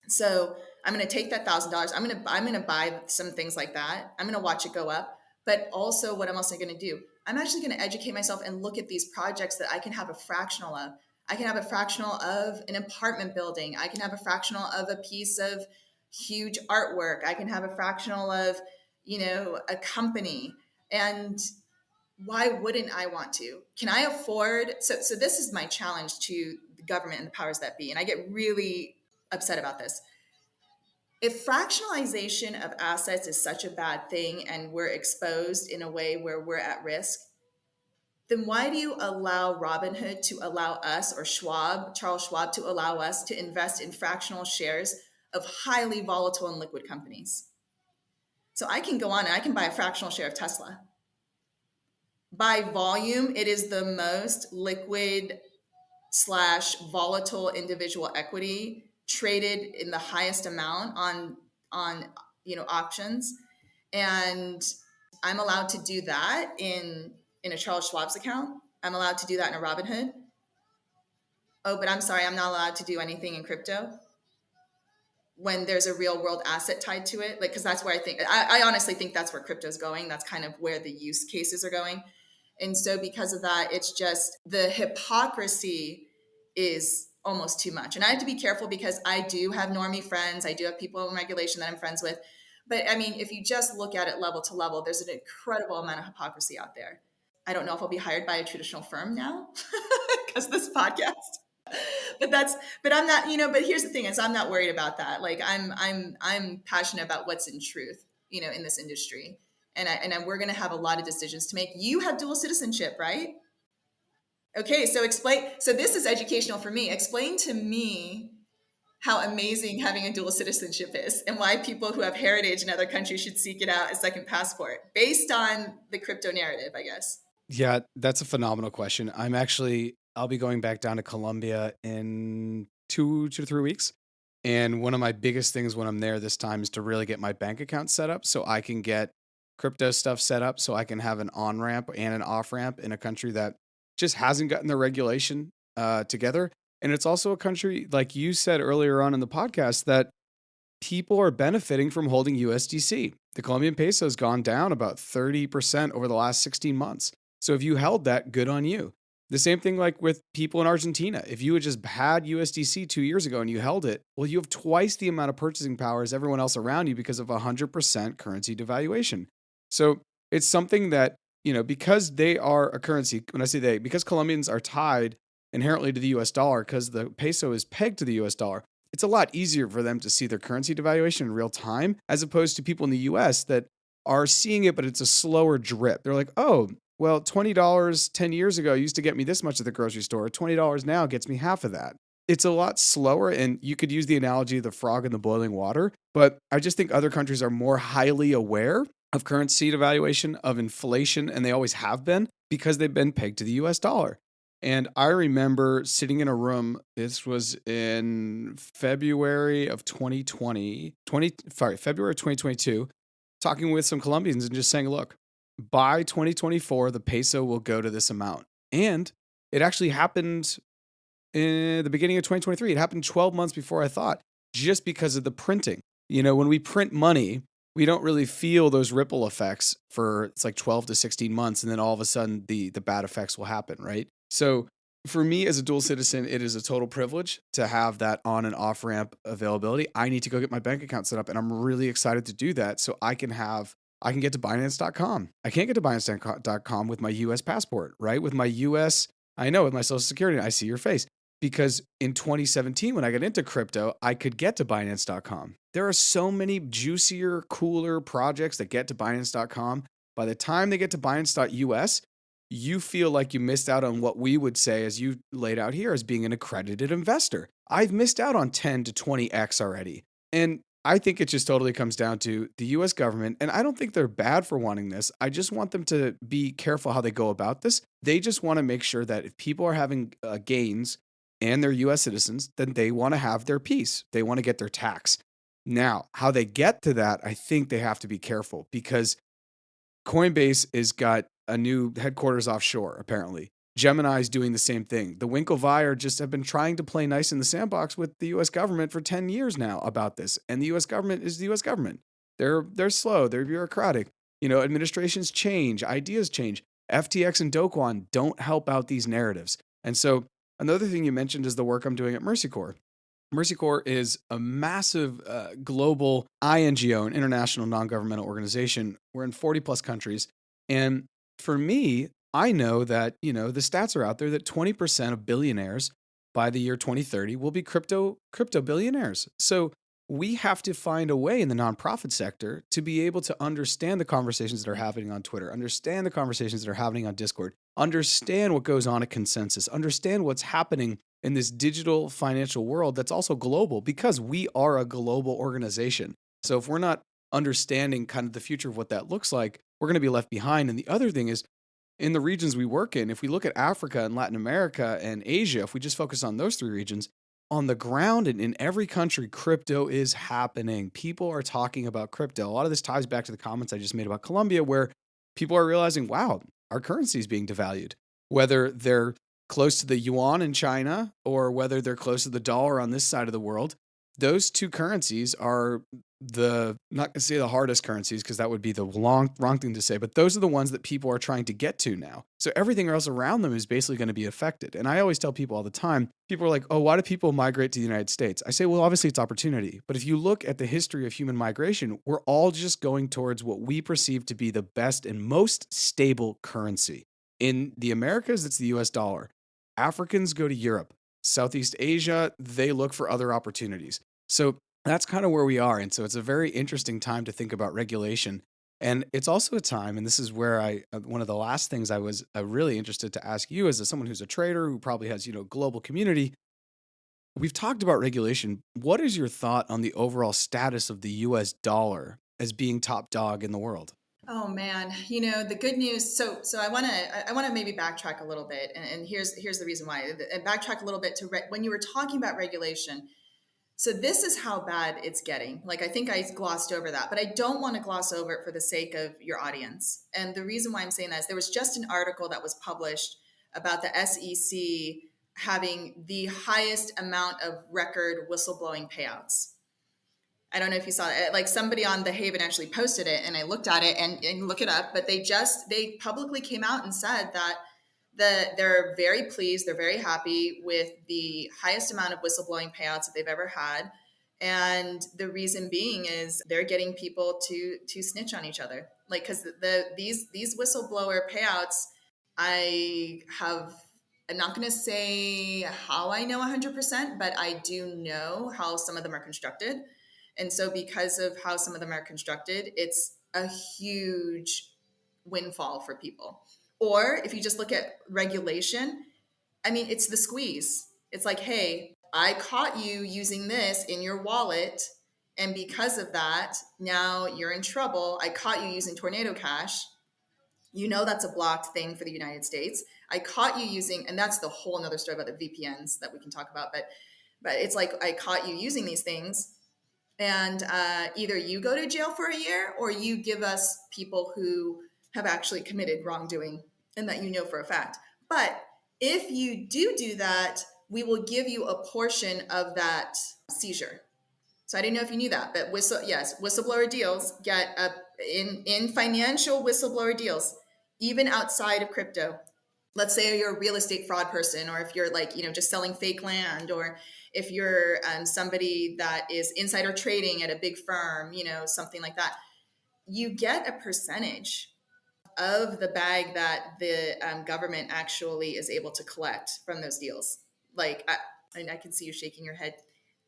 S2: So I'm going to take that $1,000. I'm going to buy some things like that. I'm going to watch it go up. But also what I'm also going to do, I'm actually going to educate myself and look at these projects that I can have a fractional of. I can have a fractional of an apartment building. I can have a fractional of a piece of huge artwork. I can have a fractional of, a company. And why wouldn't I want to? Can I afford? So this is my challenge to the government and the powers that be. And I get really upset about this. If fractionalization of assets is such a bad thing and we're exposed in a way where we're at risk, then why do you allow Robinhood to allow us, or Charles Schwab to allow us to invest in fractional shares of highly volatile and liquid companies? So I can go on and I can buy a fractional share of Tesla. By volume, it is the most liquid / volatile individual equity traded in the highest amount on options. And I'm allowed to do that in a Charles Schwab's account. I'm allowed to do that in a Robinhood. Oh, but I'm sorry, I'm not allowed to do anything in crypto when there's a real world asset tied to it. Like, because that's where I honestly think that's where crypto is going. That's kind of where the use cases are going. And so because of that, it's just the hypocrisy is almost too much. And I have to be careful because I do have normie friends. I do have people in regulation that I'm friends with. But I mean, if you just look at it level to level, there's an incredible amount of hypocrisy out there. I don't know if I'll be hired by a traditional firm now because this podcast. But I'm not, but here's the thing is I'm not worried about that. Like I'm passionate about what's in truth, in this industry. We're going to have a lot of decisions to make. You have dual citizenship, right? Okay. So explain. So this is educational for me. Explain to me how amazing having a dual citizenship is and why people who have heritage in other countries should seek it out as second passport based on the crypto narrative, I guess.
S1: Yeah, that's a phenomenal question. I'll be going back down to Colombia in 2 to 3 weeks. And one of my biggest things when I'm there this time is to really get my bank account set up so I can get crypto stuff set up so I can have an on ramp and an off ramp in a country that just hasn't gotten the regulation together. And it's also a country, like you said earlier on in the podcast, that people are benefiting from holding USDC. The Colombian peso has gone down about 30% over the last 16 months. So if you held that, good on you. The same thing like with people in Argentina. If you had just had USDC 2 years ago and you held it, well, you have twice the amount of purchasing power as everyone else around you because of 100% currency devaluation. So it's something that, because they are a currency, when I say they, because Colombians are tied inherently to the US dollar because the peso is pegged to the US dollar, it's a lot easier for them to see their currency devaluation in real time as opposed to people in the US that are seeing it, but it's a slower drip. They're like, oh, well, $20 10 years ago used to get me this much at the grocery store. $20 now gets me half of that. It's a lot slower, and you could use the analogy of the frog in the boiling water, but I just think other countries are more highly aware of currency devaluation, of inflation, and they always have been because they've been pegged to the US dollar. And I remember sitting in a room, this was in February of 2022, talking with some Colombians and just saying, look, by 2024, the peso will go to this amount. And it actually happened in the beginning of 2023. It happened 12 months before I thought, just because of the printing. When we print money, we don't really feel those ripple effects for it's like 12 to 16 months. And then all of a sudden the bad effects will happen, right? So for me as a dual citizen, it is a total privilege to have that on and off ramp availability. I need to go get my bank account set up, and I'm really excited to do that so I can get to Binance.com. I can't get to Binance.com with my US passport, right? With my social security, I see your face. Because in 2017, when I got into crypto, I could get to Binance.com. There are so many juicier, cooler projects that get to Binance.com. By the time they get to Binance.us, you feel like you missed out on what we would say, as you laid out here, as being an accredited investor. I've missed out on 10 to 20x already. And I think it just totally comes down to the US government. And I don't think they're bad for wanting this. I just want them to be careful how they go about this. They just want to make sure that if people are having gains and they're US citizens, then they want to have their piece. They want to get their tax. Now, how they get to that, I think they have to be careful because Coinbase has got a new headquarters offshore, apparently. Gemini's doing the same thing. The Winklevi just have been trying to play nice in the sandbox with the US government for 10 years now about this. And the US government is the US government. They're slow, they're bureaucratic. Administrations change, ideas change. FTX and Doquan don't help out these narratives. And so another thing you mentioned is the work I'm doing at Mercy Corps. Mercy Corps is a massive global INGO, an international non-governmental organization. We're in 40 plus countries. And for me, I know that, the stats are out there that 20% of billionaires by the year 2030 will be crypto billionaires. So we have to find a way in the nonprofit sector to be able to understand the conversations that are happening on Twitter, understand the conversations that are happening on Discord, understand what goes on at Consensus, understand what's happening in this digital financial world that's also global because we are a global organization. So if we're not understanding kind of the future of what that looks like, we're going to be left behind. And the other thing is, in the regions we work in, if we look at Africa and Latin America and Asia, if we just focus on those three regions, on the ground and in every country, crypto is happening. People are talking about crypto. A lot of this ties back to the comments I just made about Colombia, where people are realizing, wow, our currency is being devalued. Whether they're close to the yuan in China or whether they're close to the dollar on this side of the world, those two currencies are not going to say the hardest currencies because that would be the wrong thing to say, but those are the ones that people are trying to get to now. So everything else around them is basically going to be affected. And I always tell people all the time, people are like, oh, why do people migrate to the United States? I say, well, obviously it's opportunity. But if you look at the history of human migration, we're all just going towards what we perceive to be the best and most stable currency. In the Americas, it's the US dollar. Africans go to Europe. Southeast Asia, they look for other opportunities. So that's kind of where we are. And so it's a very interesting time to think about regulation. And it's also a time, and this is where one of the last things I was really interested to ask you as someone who's a trader who probably has, global community. We've talked about regulation. What is your thought on the overall status of the US dollar as being top dog in the world?
S2: Oh man, the good news. So I want to maybe backtrack a little bit, and here's the reason why. And backtrack a little bit to when you were talking about regulation. So this is how bad it's getting. Like, I think I glossed over that, but I don't want to gloss over it for the sake of your audience. And the reason why I'm saying that is there was just an article that was published about the SEC having the highest amount of record whistleblowing payouts. I don't know if you saw it. Like, somebody on The Haven actually posted it, and I looked at it and look it up. But they publicly came out and said that they're very pleased, they're very happy with the highest amount of whistleblowing payouts that they've ever had. And the reason being is they're getting people to snitch on each other. Like, because these whistleblower payouts, I'm not going to say how I know 100%, but I do know how some of them are constructed. And so because of how some of them are constructed, it's a huge windfall for people. Or if you just look at regulation, I mean, it's the squeeze. It's like, hey, I caught you using this in your wallet. And because of that, now you're in trouble. I caught you using Tornado Cash. That's a blocked thing for the United States. I caught you using, and that's the whole nother story about the VPNs that we can talk about. But it's like, I caught you using these things. And either you go to jail for a year, or you give us people who have actually committed wrongdoing and that for a fact. But if you do that, we will give you a portion of that seizure. So I didn't know if you knew that, but whistleblower deals get in financial whistleblower deals, even outside of crypto. Let's say you're a real estate fraud person, or if you're just selling fake land, or if you're somebody that is insider trading at a big firm, something like that, you get a percentage of the bag that the government actually is able to collect from those deals. Like, I can see you shaking your head.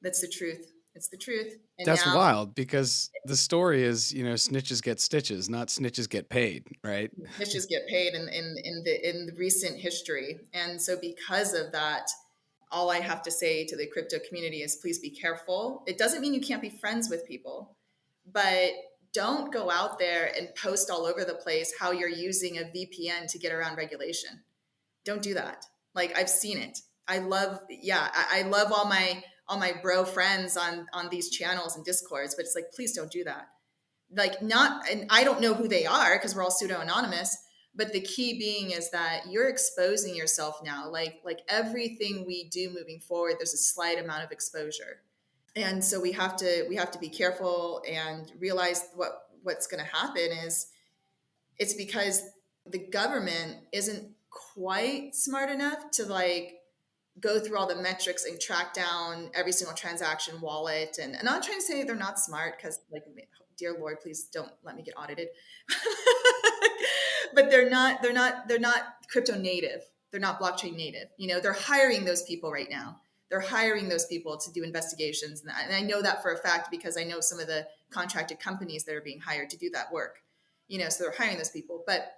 S2: That's the truth. It's the truth. And
S1: That's
S2: now
S1: wild because the story is, snitches get stitches, not snitches get paid, right?
S2: snitches get paid in the recent history. And so because of that, all I have to say to the crypto community is please be careful. It doesn't mean you can't be friends with people, but don't go out there and post all over the place how you're using a VPN to get around regulation. Don't do that. Like, I've seen it. I love all my bro friends on these channels and discords, but it's like, please don't do that. Like, not, and I don't know who they are because we're all pseudo anonymous, but the key being is that you're exposing yourself now. Like everything we do moving forward, there's a slight amount of exposure. And so we have to be careful and realize what's going to happen is it's because the government isn't quite smart enough to go through all the metrics and track down every single transaction wallet. And I'm not trying to say they're not smart, because dear Lord, please don't let me get audited. But they're not crypto native. They're not blockchain native. They're hiring those people right now. They're hiring those people to do investigations. And I know that for a fact because I know some of the contracted companies that are being hired to do that work. So they're hiring those people. But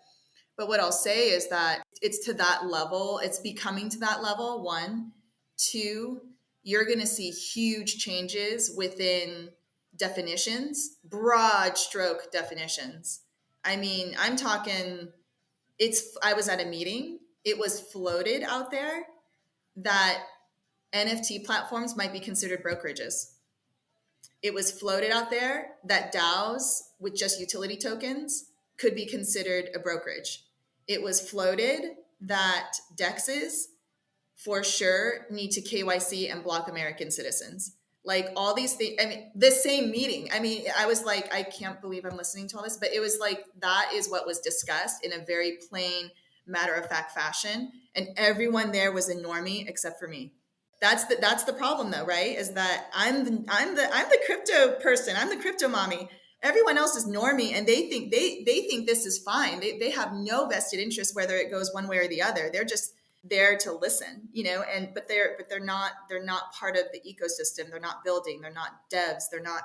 S2: what I'll say is that it's to that level. It's becoming to that level. One, two, you're going to see huge changes within definitions, broad stroke definitions. I mean, I'm talking, I was at a meeting. It was floated out there that NFT platforms might be considered brokerages. It was floated out there that DAOs with just utility tokens could be considered a brokerage. It was floated that DEXs for sure need to KYC and block American citizens. Like all these things, I mean, this same meeting, I mean, I was like, I can't believe I'm listening to all this, but it was like, that is what was discussed in a very plain, matter of fact fashion. And everyone there was a normie except for me. That's the problem though, right? Is that I'm the crypto person. I'm the crypto mommy. Everyone else is normie, and they think this is fine. They have no vested interest whether it goes one way or the other. They're just there to listen, and but they're not part of the ecosystem. They're not building. They're not devs. They're not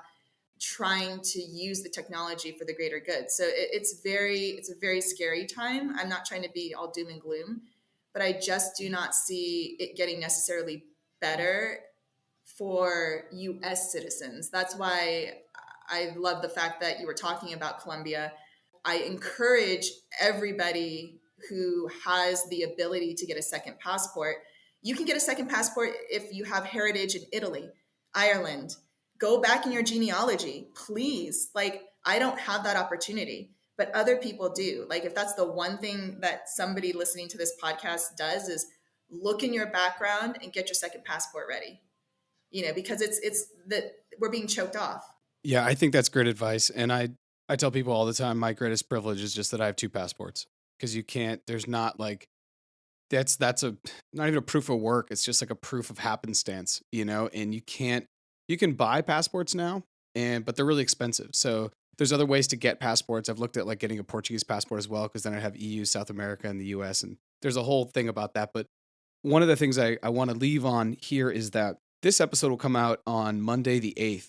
S2: trying to use the technology for the greater good. So it's a very scary time. I'm not trying to be all doom and gloom, but I just do not see it getting necessarily better for US citizens. That's why I love the fact that you were talking about Colombia. I encourage everybody who has the ability to get a second passport. You can get a second passport if you have heritage in Italy, Ireland. Go back in your genealogy, please. Like, I don't have that opportunity, but other people do. Like, if that's the one thing that somebody listening to this podcast does, is look in your background and get your second passport ready, because it's that we're being choked off.
S1: Yeah, I think that's great advice. And I tell people all the time, my greatest privilege is just that I have 2 passports, because there's not like, that's not even a proof of work. It's just like a proof of happenstance, and you can buy passports now, but they're really expensive. So there's other ways to get passports. I've looked at like getting a Portuguese passport as well, because then I have EU, South America, and the US. And there's a whole thing about that. But one of the things I want to leave on here is that this episode will come out on Monday, the 8th.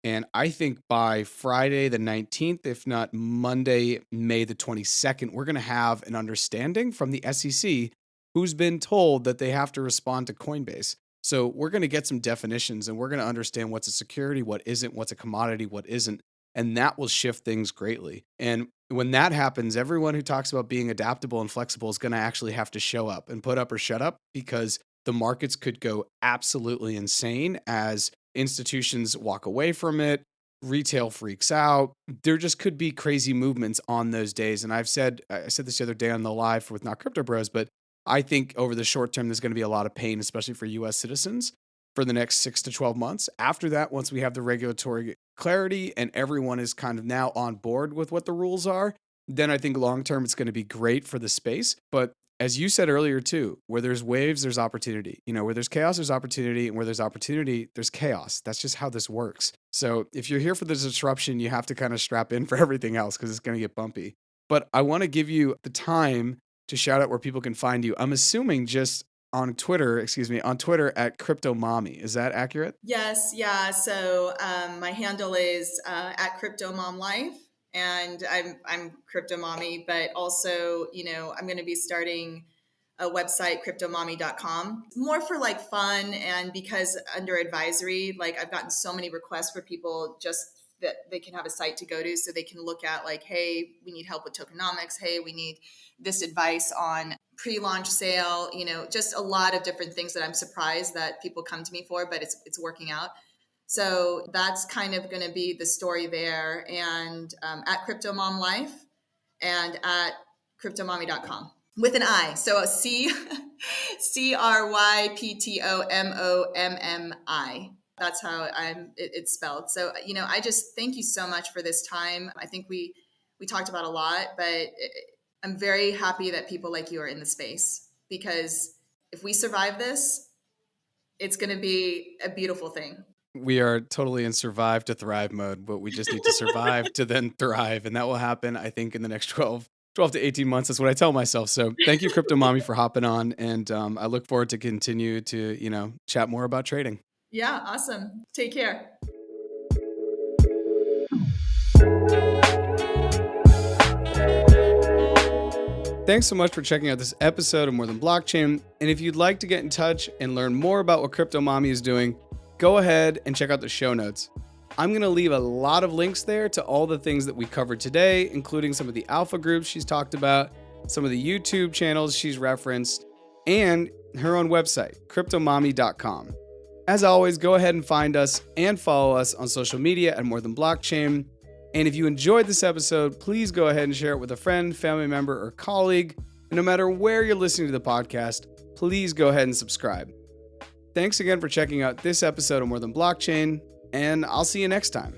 S1: And I think by Friday, the 19th, if not Monday, May the 22nd, we're going to have an understanding from the SEC who's been told that they have to respond to Coinbase. So we're going to get some definitions, and we're going to understand what's a security, what isn't, what's a commodity, what isn't. And that will shift things greatly. And when that happens, everyone who talks about being adaptable and flexible is going to actually have to show up and put up or shut up, because the markets could go absolutely insane as institutions walk away from it, retail freaks out. There just could be crazy movements on those days. And I said this the other day on the live with Not Crypto Bros, but I think over the short term, there's going to be a lot of pain, especially for US citizens, for the next 6 to 12 months. After that, once we have the regulatory clarity and everyone is kind of now on board with what the rules are, then I think long term it's going to be great for the space. But as you said earlier too, where there's waves, there's opportunity. Where there's chaos, there's opportunity. And where there's opportunity, there's chaos. That's just how this works. So if you're here for the disruption, you have to kind of strap in for everything else, because it's going to get bumpy. But I want to give you the time to shout out where people can find you. I'm assuming just on Twitter at Crypto Mommi. Is that accurate?
S2: Yes. Yeah. So my handle is at Crypto Mom Life. And I'm Crypto Mommi, but also, I'm going to be starting a website, cryptomommi.com, more for like fun. And because under advisory, like I've gotten so many requests for people just that they can have a site to go to, so they can look at like, hey, we need help with tokenomics. Hey, we need this advice on pre-launch sale, just a lot of different things that I'm surprised that people come to me for, but it's working out. So that's kind of going to be the story there. And at Crypto Mom Life and at cryptomommi.com with an I. So CRYPTOMOMMI. That's how it's spelled. So, I just thank you so much for this time. I think we talked about a lot, but I'm very happy that people like you are in the space, because if we survive this, it's going to be a beautiful thing.
S1: We are totally in survive to thrive mode, but we just need to survive to then thrive. And that will happen, I think, in the next 12 to 18 months. That's what I tell myself. So thank you, Crypto Mommi, for hopping on. And I look forward to continue to, chat more about trading.
S2: Yeah, awesome. Take care.
S1: Thanks so much for checking out this episode of More Than Blockchain. And if you'd like to get in touch and learn more about what Crypto Mommi is doing, go ahead and check out the show notes. I'm going to leave a lot of links there to all the things that we covered today, including some of the alpha groups she's talked about, some of the YouTube channels she's referenced, and her own website, cryptomommi.com. As always, go ahead and find us and follow us on social media at More Than Blockchain. And if you enjoyed this episode, please go ahead and share it with a friend, family member, or colleague. And no matter where you're listening to the podcast, please go ahead and subscribe. Thanks again for checking out this episode of More Than Blockchain, and I'll see you next time.